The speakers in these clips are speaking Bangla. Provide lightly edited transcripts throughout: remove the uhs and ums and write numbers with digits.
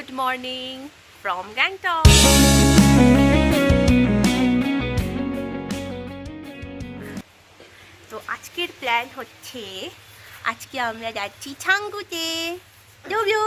Good morning from Gangtok. তো আজকের প্ল্যান হচ্ছে আজকে আমরা যাচ্ছি ছাঙ্গুতে। ডব্লিউ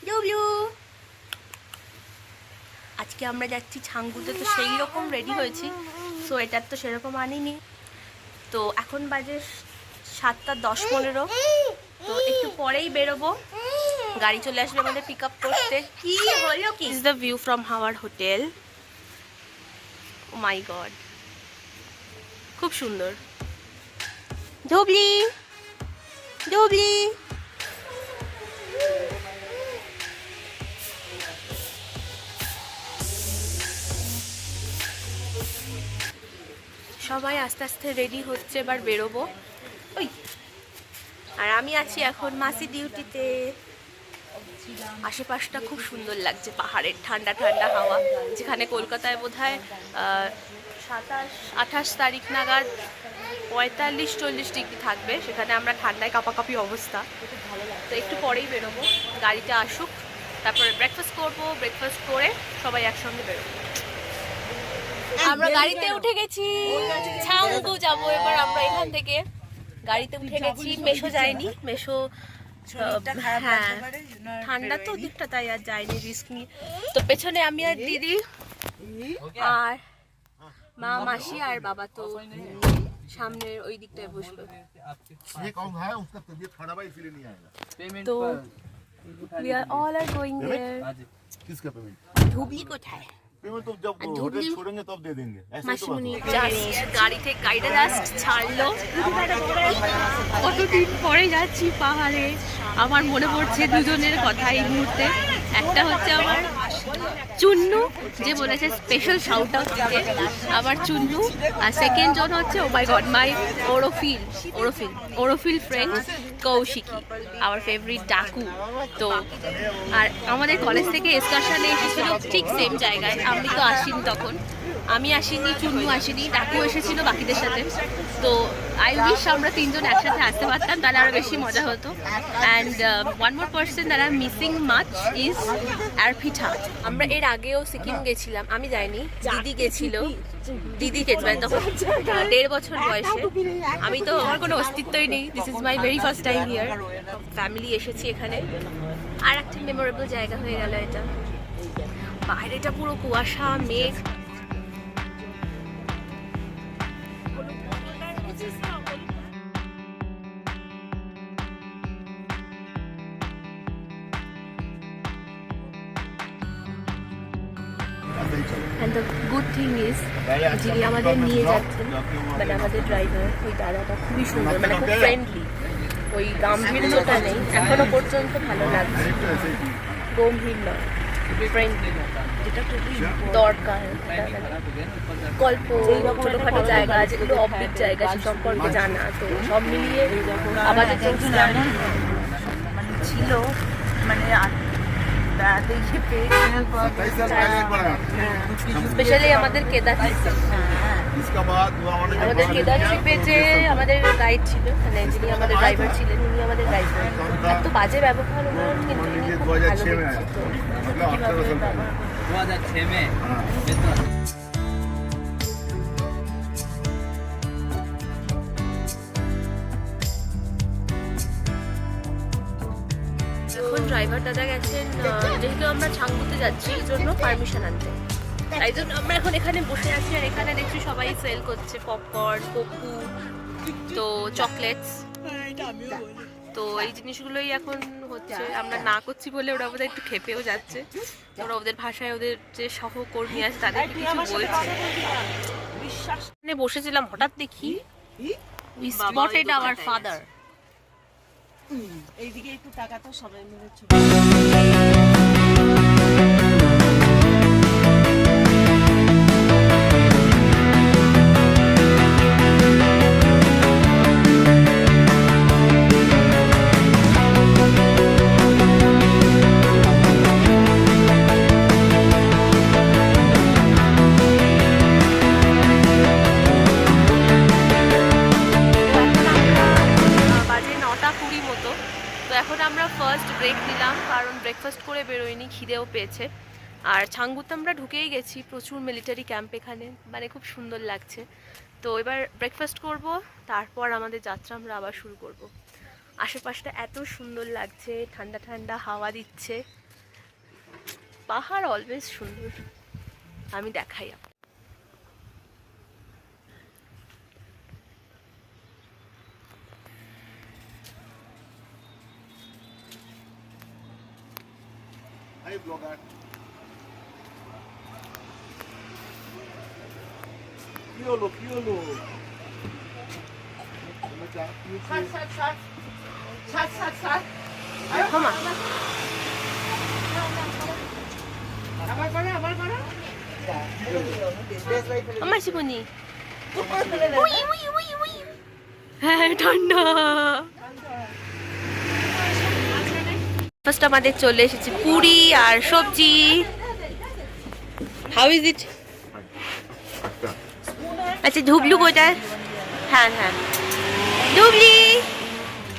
ডব্লিউ আজকে আমরা যাচ্ছি ছাঙ্গুতে, তো সেই রকম রেডি হয়েছি। সো এটার তো সেরকম আনিনি। তো এখন বাজে 7টা 10-15। তো একটু পরেই বেরোবো, গাড়ি চলে আসবে আমাদের পিক আপ করতে। কি হলো কি? ইজ দ্য ভিউ ফ্রম হাওয়ার হোটেল। ও মাই গড, খুব সুন্দর। ডবলি ডবলি সবাই আস্তে আস্তে রেডি হচ্ছে, এবার বেরোবো। ওই আর আমি আছি এখন মাসি ডিউটিতে। আশেপাশটা খুব সুন্দর লাগছে, পাহাড়ের ঠান্ডা ঠান্ডা হাওয়া। যেখানে কলকাতায় বোধহয় 27-28 তারিখ নাগাদ 45-40 ডিগ্রি থাকবে, সেখানে আমরা ঠান্ডায় কাঁপাকাঁপি অবস্থা। তো একটু পরেই বেরোবো, গাড়িটা আসুক, তারপরে ব্রেকফাস্ট করবো। ব্রেকফাস্ট করে সবাই একসঙ্গে বেরোবো। আমরা গাড়িতে উঠে গেছি, ছাঙ্গু যাবো এবার আমরা এখান থেকে। গাড়িতে উঠে গেছি, মেশো যায়নি। মেশো হ্যাঁ ঠান্ডা তো দিকটা, তাই আর যায়নি, রিস্ক নিয়ে। তো পেছনে আমি আর দিদি আর মা মাসি আর বাবা তো সামনের ওই দিকটায় বসলো। তো we are all are going there. ধুবলি কোথায়? মাসিমণি গাড়ি থেকে গাড়িটা জাস্ট ছাড়লো। কতদিন পরে যাচ্ছি পাহাড়ে, আমার মনে পড়ছে দুজনের কথা এই মুহূর্তে। একটা হচ্ছে আমার চুন্নু, যে বলেছে স্পেশাল শাউট আউট দিতে, আমার চুন্নু। আর সেকেন্ড জন হচ্ছে ও মাই গড মাই ওরফিল ফ্রেন্ড কৌশিকী, আমার ফেভারিট ডাকু। তো আর আমাদের কলেজ থেকে এক্সকারশনে এসেছিল ঠিক সেম জায়গায়। আমি তো আসিনি তখন, আমি আসিনি, চুন্নু আসিনি, ডাকু এসেছিল বাকিদের সাথে। তো আই উইশ আমরা তিনজন একসাথে আসতে পারতাম, তাহলে আরও বেশি মজা হতো। And one more person that I am missing much is Arpitha. আমরা এর আগেও সিকিম গেছিলাম, আমি যাইনি, দিদি গেছিল। দিদি গেছিল তখন 1.5 বছর বয়সে। আমি তো, আমার কোনো অস্তিত্বই নেই। This is my very first time here. Family এসেছি এখানে, আর একটা মেমোরেবল জায়গা হয়ে গেল এটা। বাইরেটা পুরো কুয়াশা, মেঘ। And the good thing is যিনি আমাদের নিয়ে যাচ্ছেন, মানে আমাদের ড্রাইভার, ওই দাদাটা খুবই সুন্দর, মানে খুব ফ্রেন্ডলি। ওই গাম্ভীর্যতা নেই, এখনো পর্যন্ত ভালো লাগছে। গম্ভীর নয়, ফ্রেন্ডলি, যেটা খুবই দরকার। গল্প, ছোটোখাটো জায়গা, যেগুলো অবলিক জায়গা, সে সম্পর্কে জানা। তো সব মিলিয়ে আমাদের ছিল, মানে দেখে পেয়ে স্পেশালি আমাদের কেদার ট্রিপে যে আমাদের গাইড ছিল, মানে যিনি আমাদের ড্রাইভার ছিলেন, উনি আমাদের গাইড। এত বাজে ব্যবহার ওনার, কিন্তু উনি খুব ভালো দেখছি। এখন ড্রাইভার দাদা গেছেন, যেহেতু আমরা ছাঙ্গুতে যাচ্ছি এই জন্য পারমিশন আনতে, তাই জন্য আমরা এখন এখানে বসে আছি। আর এখানে দেখছি সবাই সেল করছে পপকর্ন, পপু, তো চকলেটস। তো এই জিনিসগুলোই এখন হচ্ছে। আমরা না করছি বলে ওরা বোধহয় একটু খেপেও যাচ্ছে। ওরা ওদের ভাষায় ওদের যে সহকর্মী আছে তাদেরকে কিছু বলছে। বসেছিলাম, হঠাৎ দেখি we spotted our father. এইদিকে একটু টাকা তো সবাই মিলে ব্রেক নিলাম, কারণ ব্রেকফাস্ট করে হয়নি, খিদেও পেয়েছে। আর ছাঙ্গুতে আমরা ঢুকেই গেছি, প্রচুর মিলিটারি ক্যাম্প এখানে, মানে খুব সুন্দর লাগছে। তো এবার ব্রেকফাস্ট করব, তারপর আমাদের যাত্রা আমরা আবার শুরু করব। আশেপাশটা এত সুন্দর লাগছে, ঠান্ডা ঠান্ডা হাওয়া দিচ্ছে, পাহাড় অলওয়েজ সুন্দর। আমি দেখাই আপনাকে। Hi vlogger. কি হলো কি হলো? ক্ষমা। আমার শিবনি। হ্যাঁ ঠান্ডা। ফার্স্ট আমাদের চলে এসেছে পুরি আর সবজি। How is it? আচ্ছা ঢুবলু কোথায়? হ্যাঁ হ্যাঁ ডুবলি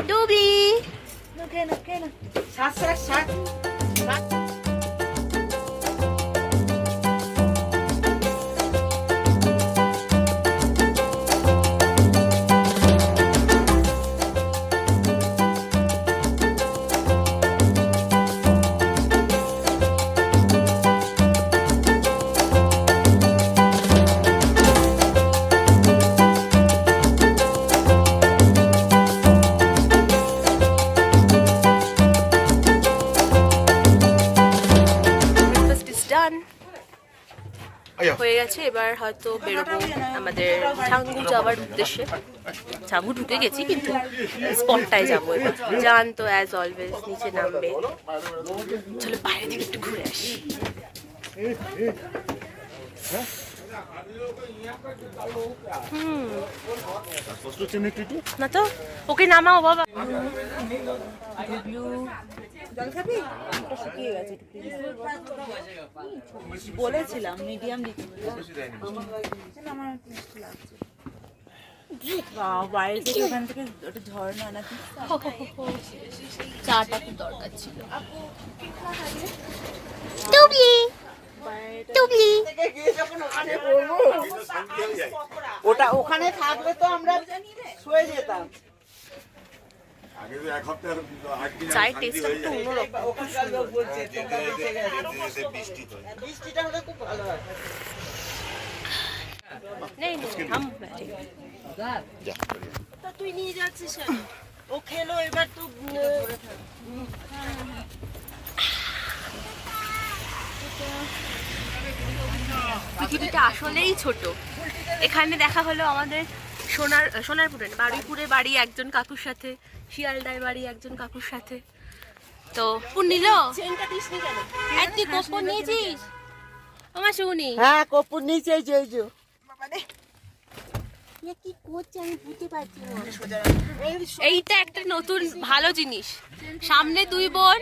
ডুবলি। হয়ে গেছে, এবার হয়তো বেরোবো আমাদের ছাঙ্গু যাওয়ার উদ্দেশ্যে। ছাঙ্গু ঢুকে গেছি কিন্তু স্পটটায় যাবো এবার। জান তো অ্যাজ অলওয়েজ নিচে নামবে। চলো বাইরে থেকে একটু ঘুরে আসি। না তো ওকে নামাও বাবা। শুকিয়ে গেছে, বলেছিলাম মিডিয়াম দিতে। আমার টেস্ট লাগছে। বাইরে থেকে ওখান থেকে ওটা ঝর্ণা নাকি চাটা খুব দরকার ছিল। ওটা ওখানে থাকলে তো আমরা শুয়ে যেতাম। চায়ের টেস্টটা একটু অন্যরকম। বৃষ্টিটা হলে খুব ভালো হয়। নেই নেই থাম ব্যাটে। তা তুই নিয়ে যাচ্ছিস কেন? ও খেলো এবার তো। পৃথিবীটা আসলেই ছোট। এখানে দেখা হলো আমাদের সোনারপুরে বারুইপুরে বাড়ি একজন কাকুর সাথে, শিয়ালদায় বাড়ি একজন কাকুর সাথে। তো নিল একটি কপন নিয়েছিস আমার শুনি। হ্যাঁ কপুর নিচে যে কি করছে আমি বুঝতে পারছি না। এইটা একটা নতুন ভালো জিনিস, সামনে দুই বোন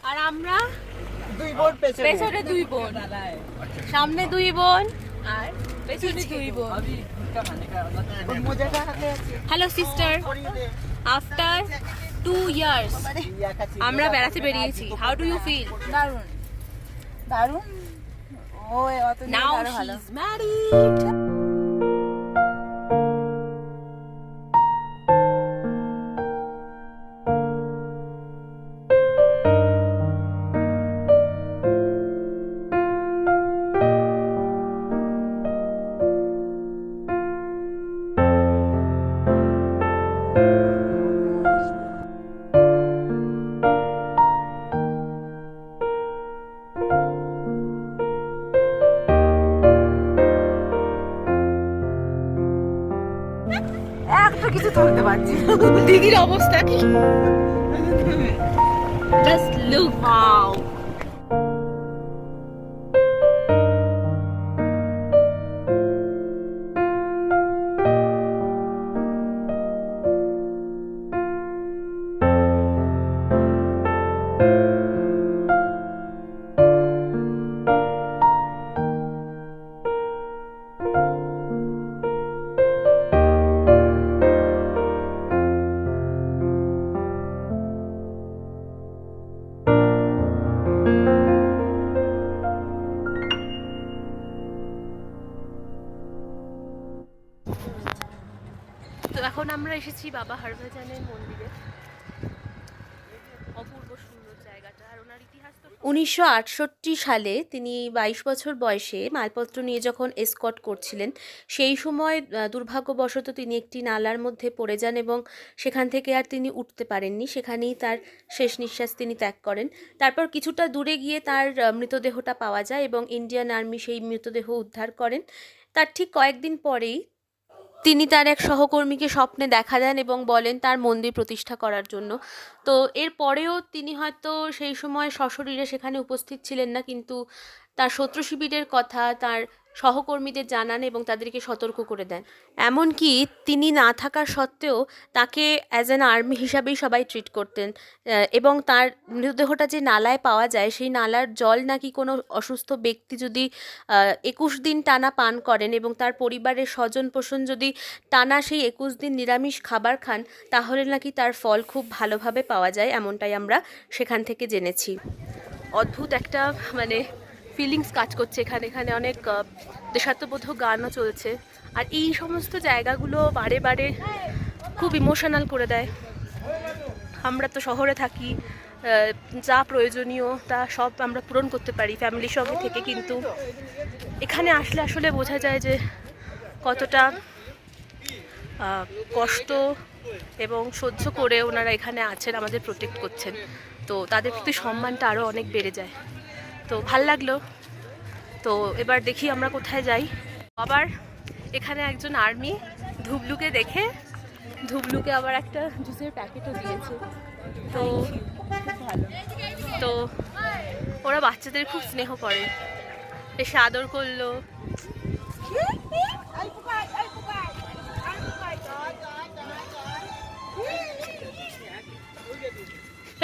আর আমরা দুই বোন পেছনে দুই বোন, সামনে দুই বোন আর পেছনে দুই বোন। হ্যালো সিস্টার, আফটার 2 years আমরা বেড়াতে বেরিয়েছি। How do you feel? দারুণ দারুণ। ও অত নাও আরো ভালো। She is married. একটা কিছু ধরতে পারছি না। দিদির অবস্থা কি? Just look wow. আমরা এসেছি বাবা হরভজনের মন্দিরে। অপূর্ব সুন্দর জায়গাটা। আর ওনার ইতিহাস তো 1968 সালে তিনি 22 বছর বয়সে মালপত্র নিয়ে যখন এসকর্ট করছিলেন, সেই সময় দুর্ভাগ্যবশত তিনি একটি নালার মধ্যে পড়ে যান এবং সেখান থেকে আর তিনি উঠতে পারেননি। সেখানেই তার শেষ নিঃশ্বাস তিনি ত্যাগ করেন। তারপর কিছুটা দূরে গিয়ে তার মৃতদেহটা পাওয়া যায় এবং ইন্ডিয়ান আর্মি সেই মৃতদেহ উদ্ধার করেন। তার ঠিক কয়েকদিন পরেই তিনি তার এক সহকর্মীকে স্বপ্নে দেখা দেন এবং বলেন তার মন্দির প্রতিষ্ঠা করার জন্য। তো এর পরেও তিনি হয়তো সেই সময় সশরীরে সেখানে উপস্থিত ছিলেন না, কিন্তু তার শত্রু শিবিরের কথা তার সহকর্মীদের জানান এবং তাদেরকে সতর্ক করে দেন। এমনকি তিনি না থাকার সত্ত্বেও তাকে অ্যাজ অ্যান আর্মি হিসাবেই সবাই ট্রিট করতেন। এবং তার মৃতদেহটা যে নালায় পাওয়া যায়, সেই নালার জল নাকি কোনো অসুস্থ ব্যক্তি যদি 21 দিন টানা পান করেন এবং তার পরিবারের স্বজন পোষণ যদি টানা সেই 21 দিন নিরামিষ খাবার খান, তাহলে নাকি তার ফল খুব ভালোভাবে পাওয়া যায়, এমনটাই আমরা সেখান থেকে জেনেছি। অদ্ভুত একটা ফিলিংস কাজ করছে এখানে। এখানে অনেক দেশাত্মবোধক গানও চলছে। আর এই সমস্ত জায়গাগুলো বারে বারে খুব ইমোশনাল করে দেয়। আমরা তো শহরে থাকি, যা প্রয়োজনীয় তা সব আমরা পূরণ করতে পারি ফ্যামিলির সঙ্গে থেকে, কিন্তু এখানে আসলে আসলে বোঝা যায় যে কতটা কষ্ট এবং সহ্য করে ওনারা এখানে আছেন, আমাদের প্রোটেক্ট করছেন। তো তাদের প্রতি সম্মানটা আরও অনেক বেড়ে যায়। তো ভাল লাগলো। তো এবার দেখি আমরা কোথায় যাই। আবার এখানে একজন আর্মি ধুবলুকে দেখে ধুবলুকে আবার একটা জুসের প্যাকেটও দিয়েছে। তো ভালো, তো ওরা বাচ্চাদের খুব স্নেহ করে, এসে আদর করলো।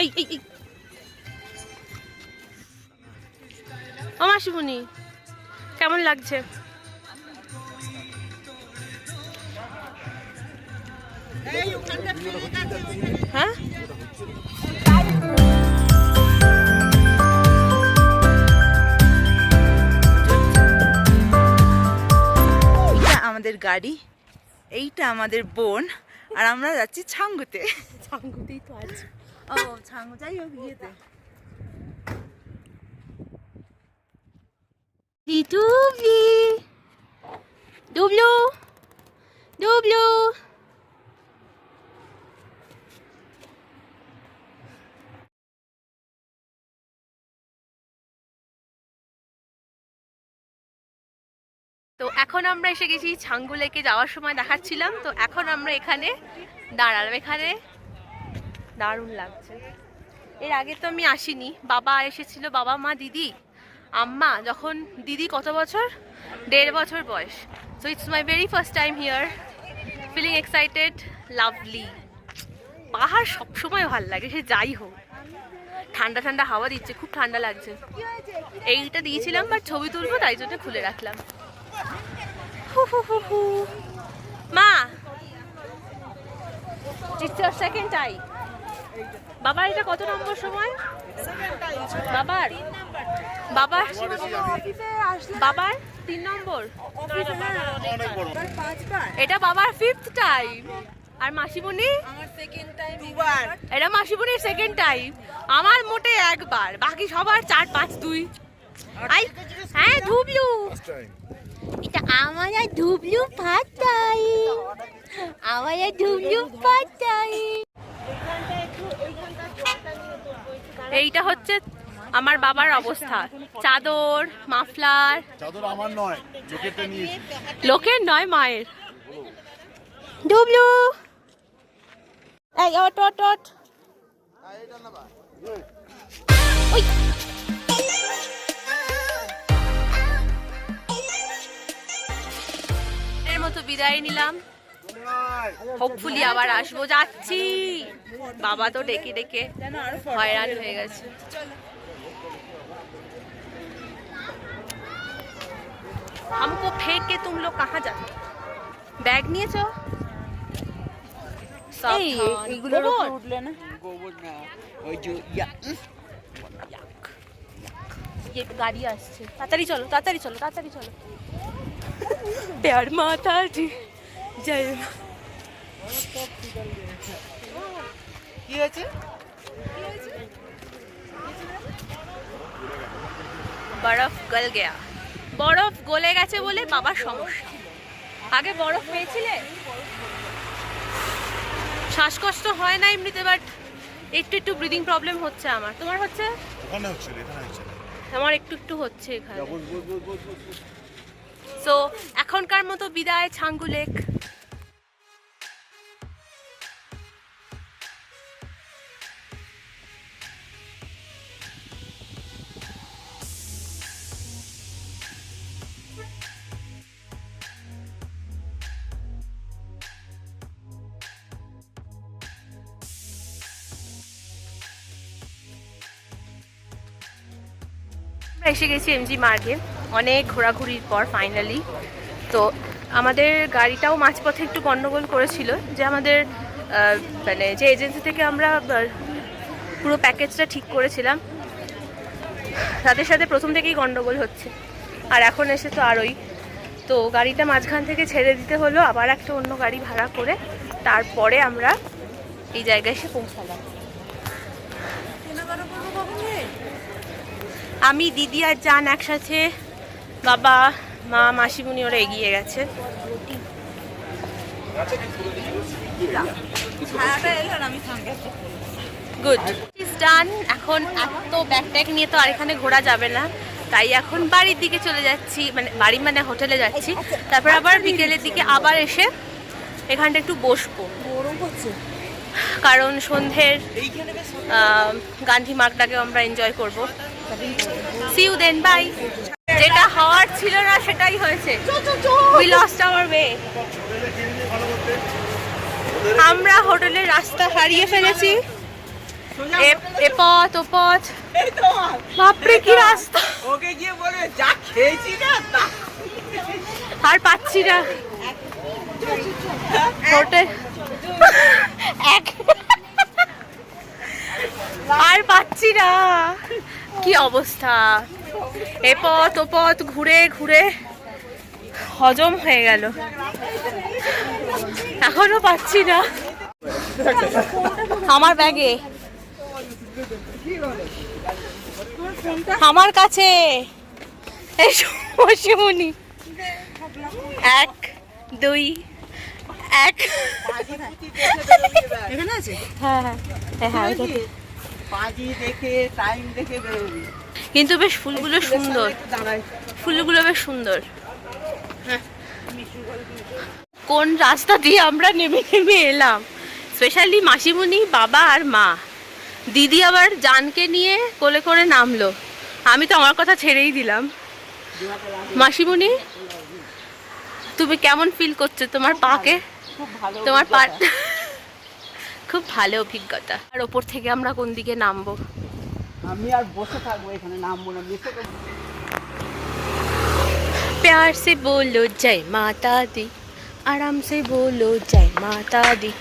এই এই এই আমার শিবুনি কেমন লাগছে? হ্যাঁ, আমাদের গাড়ি, এইটা আমাদের বোন, আর আমরা যাচ্ছি ছাঙ্গুতে। ছাঙ্গুতেই তো আছে। ও ছাঙ্গু, যাই হোক ইয়েতে। ডুবলি ডুবলু ডুবলু তো এখন আমরা এসে গেছি ছাঙ্গু লেকে। যাওয়ার সময় দেখাচ্ছিলাম। তো এখন আমরা এখানে দাঁড়ালাম। এখানে দারুণ লাগছে। এর আগে তো আমি আসিনি। বাবা এসেছিল, বাবা মা দিদি আম্মা। যখন দিদি কত বছর, 1.5 বছর বয়স। So it's my very first time here, feeling excited, lovely. পাহাড় সবসময় ভালো লাগে, সে যাই হোক। ঠান্ডা ঠান্ডা হাওয়া দিচ্ছে, খুব ঠান্ডা লাগছে। এইটা দিয়েছিলাম বাট ছবি তুলবো তাই জন্য খুলে রাখলাম। মা, ইটস ইওর সেকেন্ড টাইম। বাবার এটা কত নম্বর সময়? বাবার বাবার 3 নম্বর। এটা বাবার 5th টাইম। আর মাসিমণি এটা মাসিমণির 2nd টাইম। আমার মোটে একবার, বাকি সবার 4, 5, 2। হ্যাঁ ধুবলু, এটা আমার ধুবলু ফার্স্ট টাইম, আমার ধুবলু ফার্স্ট টাইম। এইটা হচ্ছে আমার বাবার অবস্থা। চাদর, মাফলার। চাদর আমার নয়, লোকেরটা নিয়েছি। লোকের নয়, মায়ের। ডুবলু এই অট অট অট। ওই এর মতো বিদায় নিলাম। হোপফুলি আবার আসবো। যাচ্ছি। বাবা তো ডেকে ডেকে হয়রান হয়ে গেছে। हमको फेंक के तुम लोग कहाँ जाते? बैग নিয়েছো? এইগুলোর উপর উঠলে না? গোবর না, ওই যে ये गाड़ी আসছে। তাড়াতাড়ি চলো, তাড়াতাড়ি চলো, তাড়াতাড়ি চলো। प्यार माता जी जय। কি হয়েছে? বরফ গল গয়া, বরফ গলে গেছে বলে বাবার সমস্যা। আগে বরফ পেয়েছিলে? শ্বাসকষ্ট হয় না এমনিতে, বাট একটু একটু ব্রিদিং প্রবলেম হচ্ছে আমার। তোমার হচ্ছে? ওখানে হচ্ছে না, এখানে হচ্ছে না। আমার একটু একটু হচ্ছে এখানে। বস, বস, বস, বস, বস, বস। সো এখনকার মতো বিদায় ছাঙ্গু লেক। আমরা এসে গেছি এমজি মার্গে অনেক ঘোরাঘুরির পর ফাইনালি। তো আমাদের গাড়িটাও মাঝপথে একটু গন্ডগোল করেছিল, যে আমাদের মানে যে এজেন্সি থেকে আমরা পুরো প্যাকেজটা ঠিক করেছিলাম তাদের সাথে প্রথম থেকেই গন্ডগোল হচ্ছে, আর এখন এসে তো আরোই। তো গাড়িটা মাঝখান থেকে ছেড়ে দিতে হলো, আবার একটা অন্য গাড়ি ভাড়া করে তারপরে আমরা এই জায়গায় এসে পৌঁছালাম। আমি, দিদি আর জান একসাথে, বাবা মা মাসিমুনি ওরা এগিয়ে গেছে। Good is done. এখন এত ব্যাকপ্যাক নিয়ে তো আর এখানে ঘোরা যাবে না, তাই এখন বাড়ির দিকে চলে যাচ্ছি, মানে বাড়ি মানে হোটেলে যাচ্ছি। তারপর আবার বিকেলের দিকে আবার এসে এখানটা একটু বসবো, কারণ সন্ধ্যের গান্ধী মার্গটাকেও আমরা এনজয় করবো। See you then, bye. যেটা হওয়ার ছিল না সেটাই হয়েছে। We lost our way. আমরা হোটেলের রাস্তা হারিয়ে ফেলেছি। এপথ ওপথ, বাপরে কি রাস্তা! ওকে গিয়ে বলবে যা খেয়েছি না তা। আর পাচ্ছি না হোটেল, আর পাচ্ছি না, কি অবস্থা! এপথ ওপথ ঘুরে ঘুরে হজম হয়ে গেল, এখনো পাচ্ছি না। আমার ব্যাগে, আমার কাছে এই সময় 1 2 1। এখানে আছে? হ্যাঁ হ্যাঁ হ্যাঁ হ্যাঁ, ওইটাতে। বাজি দেখে টাইম দেখে বেরোবি। কিন্তু বেশ ফুলগুলো সুন্দর, ফুলগুলো বেশ সুন্দর। কোন রাস্তা দিয়ে আমরা নেমে নেমে এলাম, স্পেশালি মাসিমুনি, বাবা আর মা। দিদি আবার জানকে নিয়ে কোলে করে নামলো, আমি তো আমার কথা ছেড়েই দিলাম। মাসিমুনি, তুমি কেমন ফিল করছো তোমার পাকে? খুব ভালো, তোমার পা খুব ভালো অভিজ্ঞতা। আর ওপর থেকে আমরা কোন দিকে নামবো? আমি আর বসে থাকবো এখানে, নামবো না। प्यार से बोलो जय माता दी, आराम से बोलो जय माता दी।